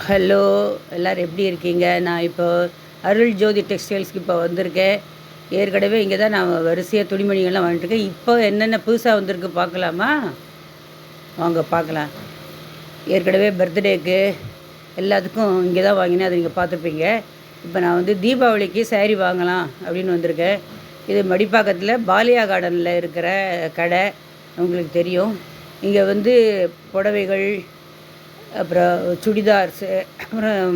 Hello, எல்லோரும் எப்படி இருக்கீங்க? நான் இப்போ அருள் ஜோதி டெக்ஸ்டைல்ஸ்க்கு இப்போ வந்திருக்கேன். ஏற்கனவே இங்கே தான் நான் வரிசையாக துணிமணிகள்லாம் வாங்கிட்டுருக்கேன். இப்போ என்னென்ன புதுசாக வந்திருக்கு பார்க்கலாமா? வாங்க பார்க்கலாம். ஏற்கனவே பர்த்டேக்கு எல்லாத்துக்கும் இங்கே தான் வாங்கினேன், அதை நீங்கள் பார்த்துருப்பீங்க. இப்போ நான் வந்து தீபாவளிக்கு சேரீ வாங்கலாம் அப்படின்னு வந்திருக்கேன். இது மடிப்பாக்கத்தில் பாலியா கார்டனில் இருக்கிற கடை, உங்களுக்கு தெரியும். இங்கே வந்து புடவைகள், அப்புறம் சுடிதார்ஸு, அப்புறம்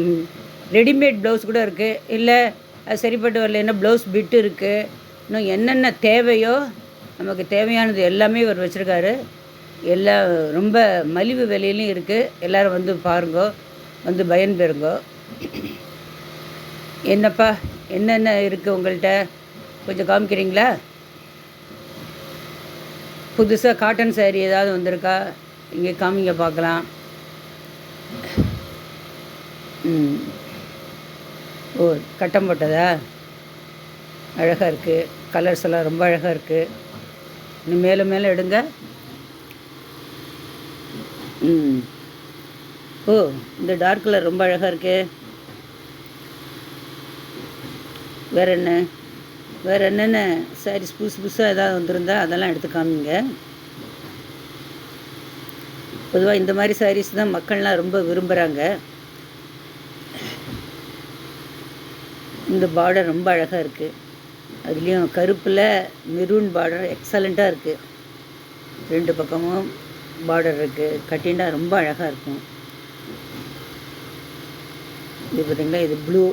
ரெடிமேட் ப்ளவுஸ் கூட இருக்குது. இல்லை அது சரிப்பட்டு வரலைன்னா ப்ளவுஸ் பிட்டு இருக்குது. இன்னும் என்னென்ன தேவையோ நமக்கு தேவையானது எல்லாமே இவர் வச்சுருக்காரு. எல்லாம் ரொம்ப மலிவு விலையிலையும் இருக்குது. எல்லோரும் வந்து பாருங்கோ, வந்து பயன்பெறுங்கோ. என்னப்பா, என்னென்ன இருக்குது உங்கள்கிட்ட கொஞ்சம் காமிக்கிறீங்களா? புதுசாக காட்டன் சேரீ ஏதாவது வந்திருக்கா? இங்கே காமிங்க பார்க்கலாம். ஓ, கட்டம் போட்டதா? அழகாக இருக்குது. கலர்ஸ் எல்லாம் ரொம்ப அழகாக இருக்குது. இன்னும் மேலே மேலே எடுங்க. ஓ, இந்த டார்க் கலர் ரொம்ப அழகாக இருக்கு. வேறு என்ன, வேறு என்னென்ன சாரீஸ் புதுசு புதுசாக ஏதாவது வந்திருந்தா அதெல்லாம் எடுத்து காமிங்க. பொதுவாக இந்த மாதிரி சாரீஸ் தான் மக்கள்லாம் ரொம்ப விரும்புகிறாங்க. இந்த பார்டர் ரொம்ப அழகாக இருக்குது. அதுலேயும் கருப்பில் மெரூன் பார்டர் எக்ஸலண்ட்டாக இருக்குது. ரெண்டு பக்கமும் பார்டர் இருக்குது. கட்டினா ரொம்ப அழகாக இருக்கும். இது பார்த்திங்களா, இது ப்ளூ,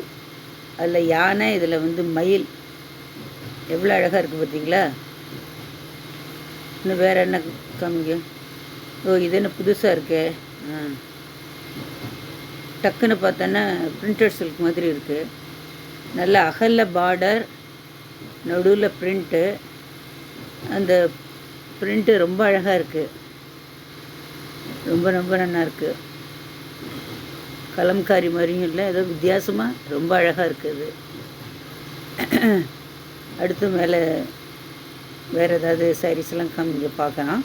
அதில் யானை, இதில் வந்து மயில், எவ்வளோ அழகாக இருக்குது பார்த்தீங்களா? இன்னும் வேறு என்ன காமிங்க? ஓ, இது என்ன புதுசாக இருக்கு. டக்குன்னு பார்த்தோன்னா பிரிண்டட் சில்க் மாதிரி இருக்குது. நல்ல அகல்ல பார்டர், நடுவில் பிரிண்ட்டு. அந்த பிரிண்ட்டு ரொம்ப அழகாக இருக்குது. ரொம்ப ரொம்ப நல்லா இருக்குது. கலம்காரி மாதிரியும் இல்லை, ஏதோ வித்தியாசமாக ரொம்ப அழகாக இருக்குது. அடுத்து மேலே வேறு ஏதாவது சாரீஸ்லாம் காமிங்க பார்க்கலாம்.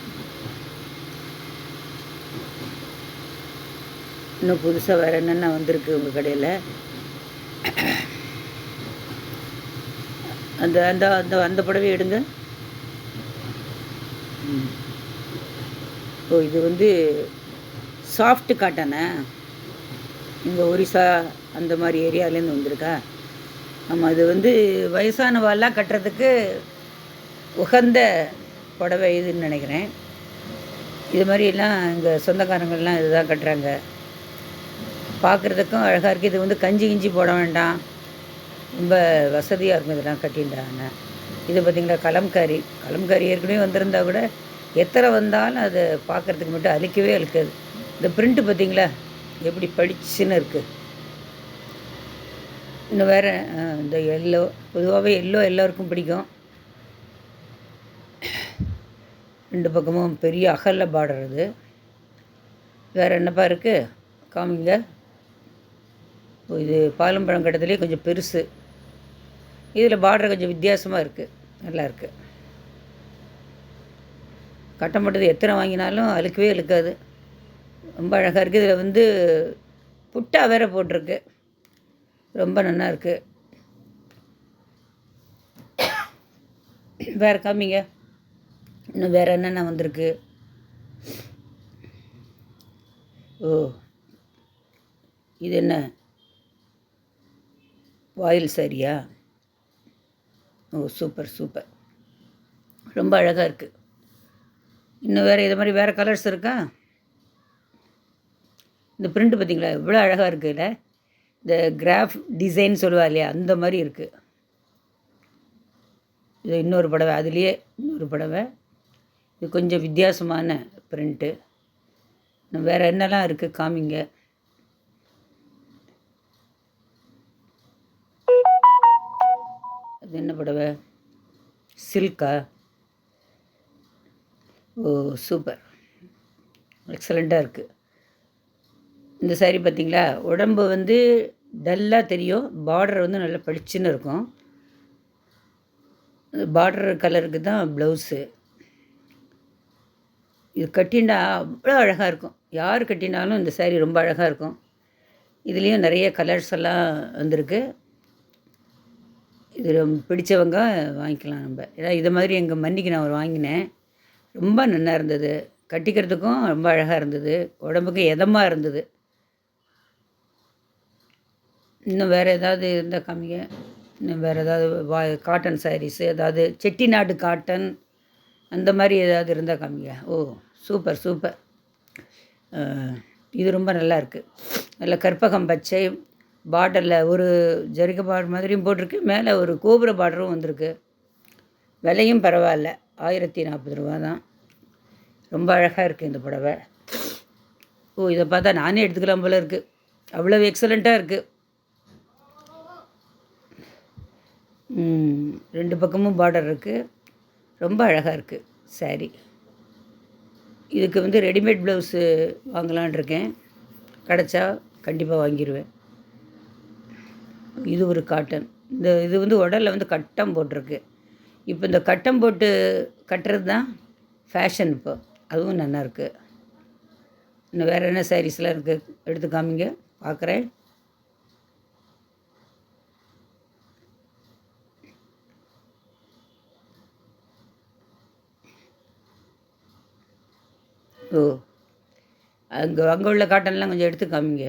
இன்னும் புதுசாக வேறு என்னென்ன வந்திருக்கு உங்கள் கடையில்? அந்த அந்த அந்த அந்த புடவை எடுங்க. ஓ, இது வந்து சாஃப்ட் காட்டனா? இங்கே ஒரிசா அந்த மாதிரி ஏரியாவிலேருந்து வந்திருக்கா? ஆமாம், அது வந்து வயசானவாள்லாம் கட்டுறதுக்கு உகந்த புடவை இதுன்னு நினைக்கிறேன். இது மாதிரிலாம் எங்கள் சொந்தக்காரங்கள்லாம் இதுதான் கட்டுறாங்க. பார்க்குறதுக்கும் அழகாக இருக்குது. இது வந்து கஞ்சி கிஞ்சி போட வேண்டாம், ரொம்ப வசதியாக இருக்கும் இதெல்லாம் கட்டின்றாங்க. இது பார்த்திங்களா, கலம்காரி. கலம்காரி ஏற்கனவே வந்திருந்தா கூட எத்தனை வந்தாலும் அதை பார்க்குறதுக்கு மட்டும் அழிக்கவே அழிக்காது. இந்த பிரிண்ட்டு பார்த்திங்களா எப்படி படிச்சுன்னு இருக்குது. இன்னும் வேறு இந்த எல்லோ, பொதுவாகவே எல்லோ எல்லோருக்கும் பிடிக்கும். ரெண்டு பக்கமும் பெரிய அகல்ல பார்டர். அது வேறு என்னப்பா இருக்குது காமிங்க. இது பாலம்பழம் கட்டத்துலேயே கொஞ்சம் பெருசு. இதில் பார்டர் கொஞ்சம் வித்தியாசமாக இருக்குது, நல்லா இருக்குது. கட்டம் போட்டது எத்தனை வாங்கினாலும் அழுக்கவே இழுக்காது, ரொம்ப அழகாக இருக்குது. இதில் வந்து புட்டா வேற போட்டிருக்கு, ரொம்ப நல்லா இருக்குது. வேறு காமிங்க. இன்னும் வேறு என்னென்ன வந்திருக்கு? ஓ, இது என்ன வாயில் சாரியா? ஓ, சூப்பர் சூப்பர், ரொம்ப அழகாக இருக்குது. இன்னும் வேறு இது மாதிரி வேறு கலர்ஸ் இருக்கா? இந்த பிரிண்ட் பார்த்திங்களா எவ்வளோ அழகாக இருக்குது. இல்லை, இந்த கிராஃப் டிசைன் சொல்லுவா இல்லையா, அந்த மாதிரி இருக்குது. இது இன்னொரு புடவை, அதுலேயே இன்னொரு புடவை. இது கொஞ்சம் வித்தியாசமான பிரிண்ட்டு. இன்னும் வேறு என்னெல்லாம் இருக்குது காமிங்க. அது என்ன புடவை? சில்கா? ஓ, சூப்பர், எக்ஸலண்ட்டாக இருக்குது. இந்த சாரீ பார்த்திங்களா, உடம்பு வந்து டல்லாக தெரியும், பார்டர் வந்து நல்லா பளிச்சுன்னு இருக்கும். பார்டர் கலருக்கு தான் ப்ளவுஸு. இது கட்டினா அவ்வளோ அழகாக இருக்கும். யார் கட்டினாலும் இந்த சாரீ ரொம்ப அழகாக இருக்கும். இதுலேயும் நிறைய கலர்ஸ் எல்லாம் வந்திருக்கு. இது ரொம்ப பிடிச்சவங்க வாங்கிக்கலாம் நம்ம. ஏன்னா இதை மாதிரி எங்கள் மன்னிக்கு நான் ஒரு வாங்கினேன். ரொம்ப நல்லா இருந்தது. கட்டிக்கிறதுக்கும் ரொம்ப அழகாக இருந்தது. உடம்புக்கு எதமாக இருந்தது. இன்னும் வேறு ஏதாவது இருந்தால் காமிங்க. இன்னும் வேறு ஏதாவது காட்டன் சாரீஸு, ஏதாவது செட்டிநாடு காட்டன் அந்த மாதிரி ஏதாவது இருந்தால் காமிங்க. ஓ, சூப்பர் சூப்பர். இது ரொம்ப நல்லா இருக்குது. நல்ல கற்பகம் பச்சை பார்டரில் ஒரு ஜரிகை பார்டர் மாதிரியும் போட்டிருக்கு. மேலே ஒரு கோபுர பார்டரும் வந்திருக்கு. விலையும் பரவாயில்ல, 1040 தான். ரொம்ப அழகாக இருக்குது இந்த புடவை. ஓ, இதை பார்த்தா நானே எடுத்துக்கலாம் போல இருக்குது. அவ்வளோ எக்ஸலண்ட்டாக இருக்குது. 2 பக்கமும் பார்டர் இருக்குது. ரொம்ப அழகாக இருக்குது சாரீ. இதுக்கு வந்து ரெடிமேட் ப்ளவுஸு வாங்கலான் இருக்கேன். கிடச்சா கண்டிப்பாக வாங்கிடுவேன். இது ஒரு காட்டன். இது வந்து உடலில் வந்து கட்டம் போட்டிருக்கு. இப்போ இந்த கட்டம் போட்டு கட்டுறது தான் ஃபேஷன் இப்போ. அதுவும் நல்லாயிருக்கு. இன்னும் வேறு என்ன சாரீஸ்லாம் இருக்குது, எடுத்து காமிங்க, பார்க்குறேன். ஓ, அங்கே உள்ள காட்டன்லாம் கொஞ்சம் எடுத்து காமிங்க.